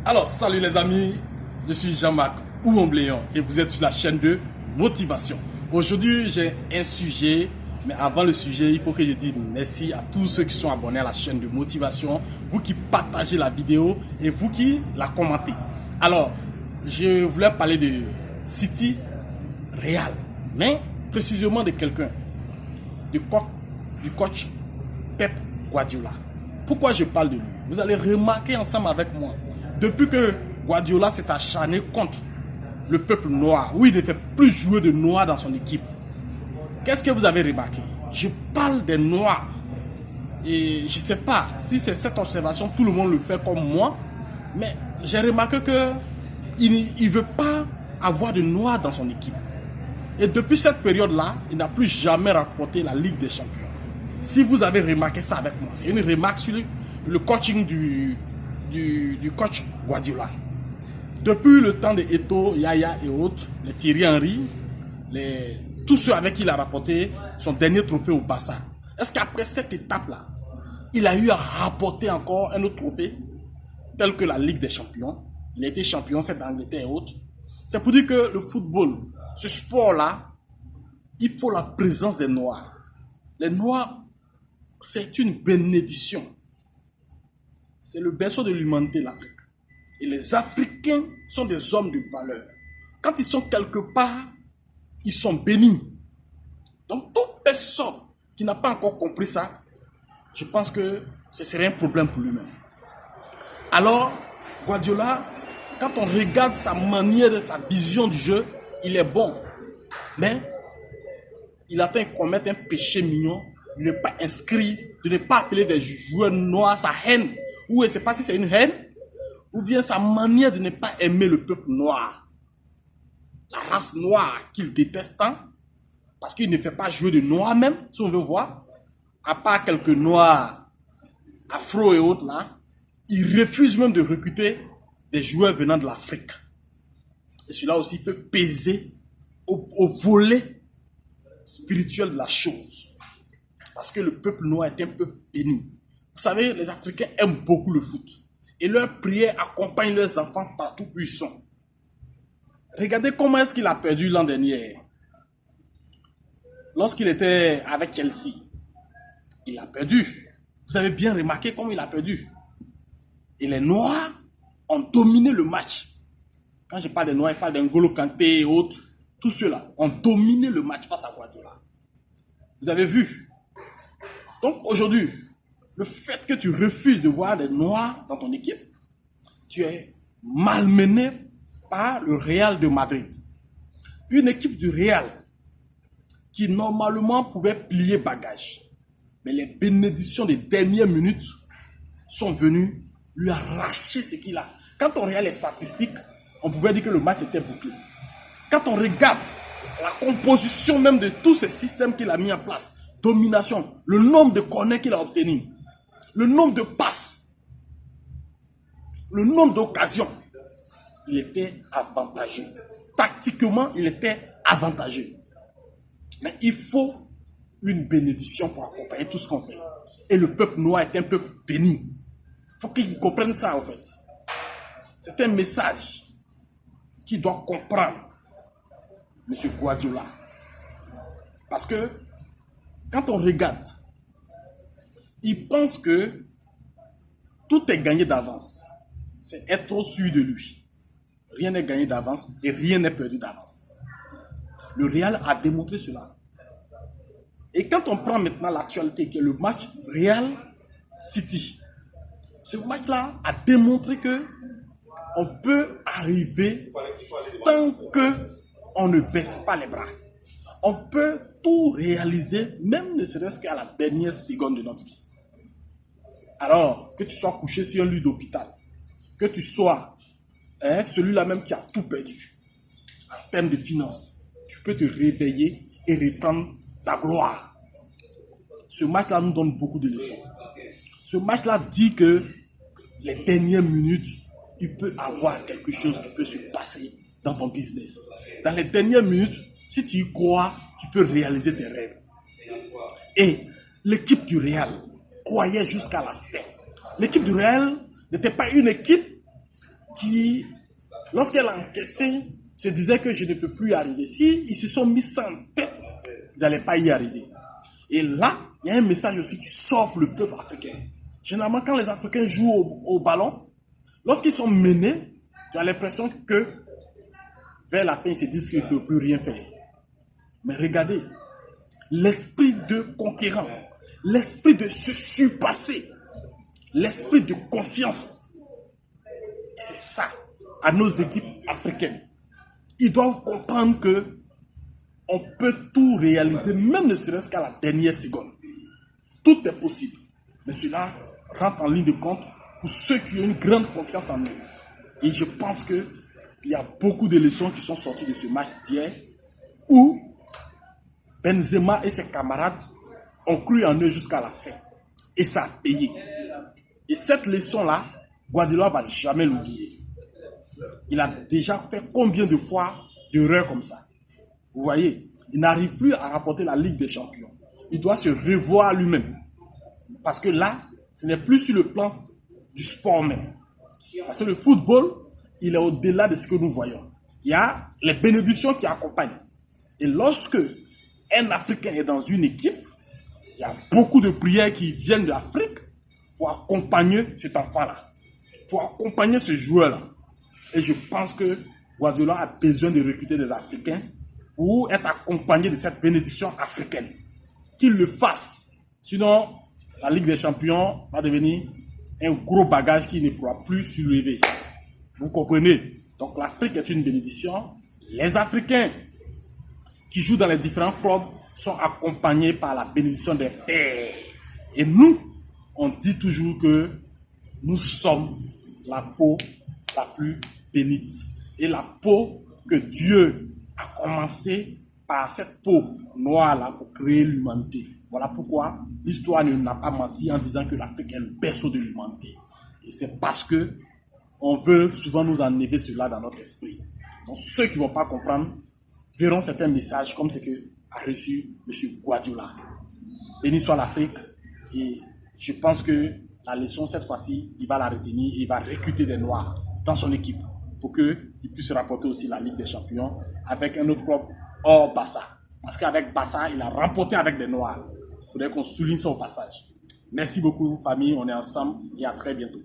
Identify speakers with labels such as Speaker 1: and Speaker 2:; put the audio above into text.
Speaker 1: Alors, salut les amis, je suis Jean-Marc Ouombléon et vous êtes sur la chaîne de Motivation. Aujourd'hui, j'ai un sujet, mais avant le sujet, il faut que je dise merci à tous ceux qui sont abonnés à la chaîne de Motivation, vous qui partagez la vidéo et vous qui la commentez. Alors, je voulais parler de City Real, mais précisément de quelqu'un, du coach Pep Guardiola. Pourquoi je parle de lui? Vous allez remarquer ensemble avec moi. Depuis que Guardiola s'est acharné contre le peuple noir, où il ne fait plus jouer de noirs dans son équipe, qu'est-ce que vous avez remarqué? Je parle des noirs. Et je ne sais pas si c'est cette observation, tout le monde le fait comme moi, mais j'ai remarqué qu'il ne veut pas avoir de noirs dans son équipe. Et depuis cette période-là, il n'a plus jamais rapporté la Ligue des Champions. Si vous avez remarqué ça avec moi, c'est une remarque sur le coaching du coach Guardiola. Depuis le temps de Eto'o, Yaya et autres, les Thierry Henry, tous ceux avec qui il a rapporté son dernier trophée au Barça, est-ce qu'après cette étape-là, il a eu à rapporter encore un autre trophée, tel que la Ligue des Champions? Il a été champion, c'est d'Angleterre et autres. C'est pour dire que le football, ce sport-là, il faut la présence des Noirs. Les Noirs, c'est une bénédiction. C'est le berceau de l'humanité, l'Afrique. Et les Africains sont des hommes de valeur. Quand ils sont quelque part, ils sont bénis. Donc, toute personne qui n'a pas encore compris ça, je pense que ce serait un problème pour lui-même. Alors, Guardiola, quand on regarde sa manière, sa vision du jeu, il est bon. Mais il a fait commettre un péché mignon de ne pas inscrire, de ne pas appeler des joueurs noirs sa haine. Ou je ne sais pas si c'est une haine, ou bien sa manière de ne pas aimer le peuple noir. La race noire qu'il déteste tant, parce qu'il ne fait pas jouer de noirs même, si on veut voir, à part quelques noirs afro et autres là, il refuse même de recruter des joueurs venant de l'Afrique. Et cela aussi peut peser au volet spirituel de la chose. Parce que le peuple noir est un peuple béni. Vous savez, les Africains aiment beaucoup le foot. Et leurs prières accompagnent leurs enfants partout où ils sont. Regardez comment est-ce qu'il a perdu l'an dernier. Lorsqu'il était avec Chelsea, il a perdu. Vous avez bien remarqué comment il a perdu. Et les Noirs ont dominé le match. Quand je parle des Noirs, je parle d'Ngolo Kanté et autres. Tous ceux-là ont dominé le match face à Guardiola. Vous avez vu? Donc aujourd'hui, le fait que tu refuses de voir des Noirs dans ton équipe, tu es malmené par le Real de Madrid. Une équipe du Real qui normalement pouvait plier bagage. Mais les bénédictions des dernières minutes sont venues lui arracher ce qu'il a. Quand on regarde les statistiques, on pouvait dire que le match était bouclé. Quand on regarde la composition même de tous ces systèmes qu'il a mis en place, domination, le nombre de corners qu'il a obtenu, le nombre de passes, le nombre d'occasions, il était avantageux. Tactiquement, il était avantageux. Mais il faut une bénédiction pour accompagner tout ce qu'on fait. Et le peuple noir est un peuple béni. Il faut qu'ils comprennent ça en fait. C'est un message qu'il doit comprendre, M. Guardiola. Parce que quand on regarde, il pense que tout est gagné d'avance. C'est être trop sûr de lui. Rien n'est gagné d'avance et rien n'est perdu d'avance. Le Real a démontré cela. Et quand on prend maintenant l'actualité, qui est le match Real City, ce match-là a démontré que on peut arriver tant qu'on ne baisse pas les bras. On peut tout réaliser, même ne serait-ce qu'à la dernière seconde de notre vie. Alors, que tu sois couché sur un lit d'hôpital, que tu sois celui-là même qui a tout perdu, en termes de finances, tu peux te réveiller et reprendre ta gloire. Ce match-là nous donne beaucoup de leçons. Ce match-là dit que les dernières minutes, il peut avoir quelque chose qui peut se passer dans ton business. Dans les dernières minutes, si tu y crois, tu peux réaliser tes rêves. Et l'équipe du Real croyait jusqu'à la fin. L'équipe du Real n'était pas une équipe qui, lorsqu'elle a encaissé, se disait que je ne peux plus y arriver. Si ils se sont mis ça en tête, ils n'allaient pas y arriver. Et là, il y a un message aussi qui sort pour le peuple africain. Généralement, quand les Africains jouent au ballon, lorsqu'ils sont menés, tu as l'impression que vers la fin, ils se disent qu'ils ne peuvent plus rien faire. Mais regardez, l'esprit de conquérant, l'esprit de se surpasser, l'esprit de confiance, c'est ça à nos équipes africaines. Ils doivent comprendre que on peut tout réaliser, même ne serait-ce qu'à la dernière seconde. Tout est possible. Mais cela rentre en ligne de compte pour ceux qui ont une grande confiance en eux. Et je pense qu'il y a beaucoup de leçons qui sont sorties de ce match d'hier où Benzema et ses camarades ont cru en eux jusqu'à la fin. Et ça a payé. Et cette leçon-là, Guardiola ne va jamais l'oublier. Il a déjà fait combien de fois d'erreurs comme ça? Vous voyez, il n'arrive plus à rapporter la Ligue des Champions. Il doit se revoir lui-même. Parce que là, ce n'est plus sur le plan du sport même. Parce que le football, il est au-delà de ce que nous voyons. Il y a les bénédictions qui accompagnent. Et lorsque un Africain est dans une équipe, il y a beaucoup de prières qui viennent de l'Afrique pour accompagner cet enfant-là, pour accompagner ce joueur-là. Et je pense que Guardiola a besoin de recruter des Africains pour être accompagné de cette bénédiction africaine. Qu'il le fasse. Sinon, la Ligue des Champions va devenir un gros bagage qui ne pourra plus soulever. Vous comprenez? Donc l'Afrique est une bénédiction. Les Africains qui jouent dans les différents clubs sont accompagnés par la bénédiction des pères. Et nous, on dit toujours que nous sommes la peau la plus bénite. Et la peau que Dieu a commencé par cette peau noire-là pour créer l'humanité. Voilà pourquoi l'histoire n'a pas menti en disant que l'Afrique est le berceau de l'humanité. Et c'est parce que on veut souvent nous enlever cela dans notre esprit. Donc ceux qui ne vont pas comprendre verront certains messages comme ce que a reçu M. Guardiola. Béni soit l'Afrique. Et je pense que la leçon cette fois-ci, il va la retenir et il va recruter des Noirs dans son équipe pour qu'il puisse rapporter aussi la Ligue des Champions avec un autre club hors Barça. Parce qu'avec Barça, il a remporté avec des Noirs. Il faudrait qu'on souligne ça au passage. Merci beaucoup, famille. On est ensemble et à très bientôt.